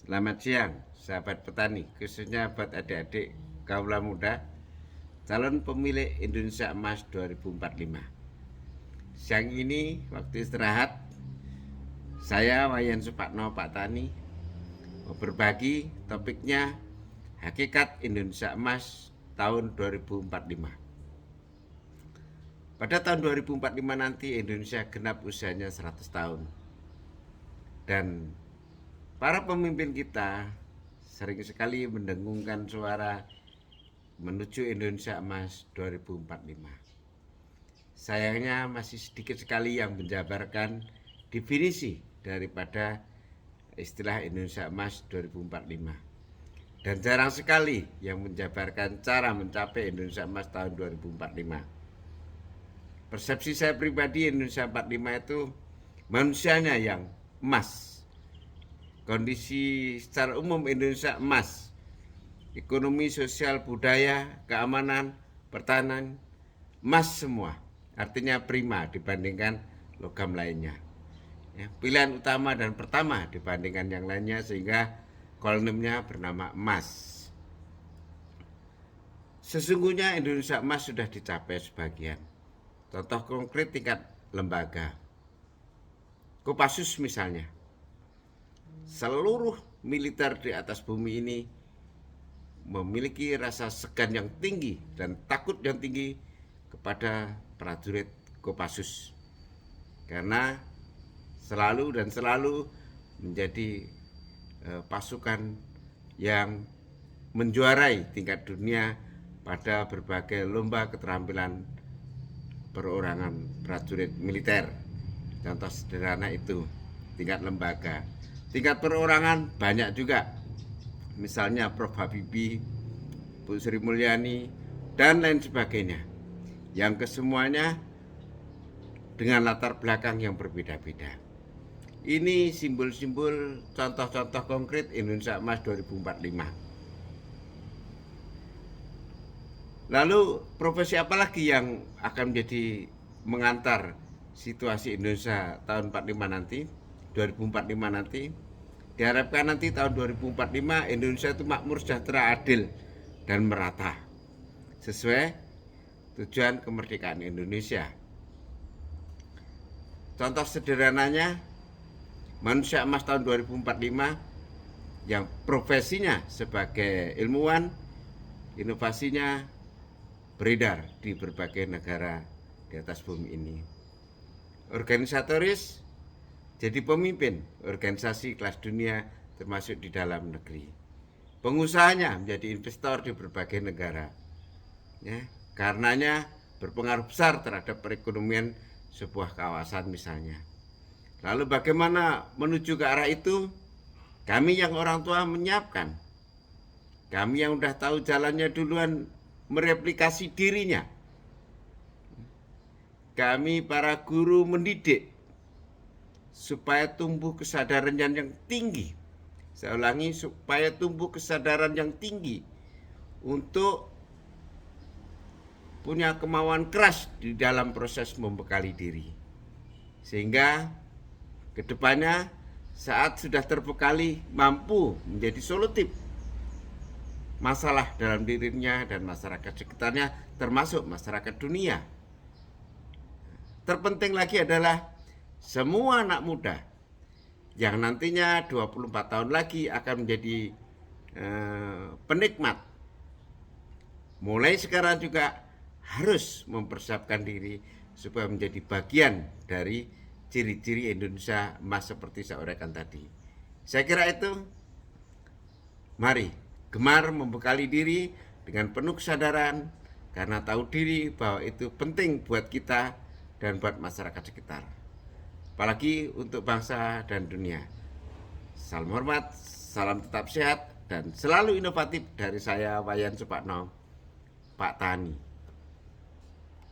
Selamat siang, sahabat petani, khususnya buat adik-adik kaula muda, calon pemilik Indonesia Emas 2045. Siang ini, waktu istirahat, saya Wayan Supakno Pak Tani mau berbagi topiknya Hakikat Indonesia Emas tahun 2045. Pada tahun 2045 nanti Indonesia genap usianya 100 tahun. Dan para pemimpin kita sering sekali mendengungkan suara menuju Indonesia Emas 2045. Sayangnya masih sedikit sekali yang menjabarkan definisi daripada istilah Indonesia Emas 2045. Dan jarang sekali yang menjabarkan cara mencapai Indonesia Emas tahun 2045. Persepsi saya pribadi Indonesia 45 itu manusianya yang emas. Kondisi secara umum Indonesia emas. Ekonomi, sosial, budaya, keamanan, pertahanan, emas semua. Artinya prima dibandingkan logam lainnya. Ya, pilihan utama dan pertama dibandingkan yang lainnya sehingga kolomnya bernama emas. Sesungguhnya Indonesia emas sudah dicapai sebagian. Contoh konkret tingkat lembaga. Kopassus misalnya. Seluruh militer di atas bumi ini memiliki rasa segan yang tinggi dan takut yang tinggi kepada prajurit Kopassus. Karena selalu menjadi pasukan yang menjuarai tingkat dunia pada berbagai lomba keterampilan perorangan prajurit militer. Contoh sederhana itu tingkat lembaga. Tingkat perorangan banyak juga. Misalnya Prof. Habibie, Bu Sri Mulyani, dan lain sebagainya. Yang kesemuanya dengan latar belakang yang berbeda-beda. Ini simbol-simbol contoh-contoh konkret Indonesia Emas 2045. Lalu profesi apa lagi yang akan menjadi mengantar situasi Indonesia tahun 45 nanti, 2045 nanti? Diharapkan nanti tahun 2045 Indonesia itu makmur, sejahtera, adil, dan merata. Sesuai tujuan kemerdekaan Indonesia. Contoh sederhananya, manusia emas tahun 2045 yang profesinya sebagai ilmuwan, inovasinya beredar di berbagai negara di atas bumi ini. Organisatoris, jadi pemimpin organisasi kelas dunia termasuk di dalam negeri. Pengusahanya menjadi investor di berbagai negara. Ya, karenanya berpengaruh besar terhadap perekonomian sebuah kawasan misalnya. Lalu bagaimana menuju ke arah itu? Kami yang orang tua menyiapkan. Kami yang udah tahu jalannya duluan mereplikasi dirinya. Kami para guru mendidik supaya tumbuh kesadaran yang tinggi. Saya ulangi, supaya tumbuh kesadaran yang tinggi untuk punya kemauan keras di dalam proses membekali diri. Sehingga kedepannya saat sudah terbekali mampu menjadi solutif masalah dalam dirinya dan masyarakat sekitarnya, termasuk masyarakat dunia. Terpenting lagi adalah semua anak muda yang nantinya 24 tahun lagi akan menjadi penikmat, mulai sekarang juga harus mempersiapkan diri supaya menjadi bagian dari ciri-ciri Indonesia emas seperti saya uraikan tadi. Saya kira itu, mari gemar membekali diri dengan penuh kesadaran karena tahu diri bahwa itu penting buat kita dan buat masyarakat sekitar, apalagi untuk bangsa dan dunia. Salam hormat, salam tetap sehat, dan selalu inovatif dari saya Wayan Supakno, Pak Tani.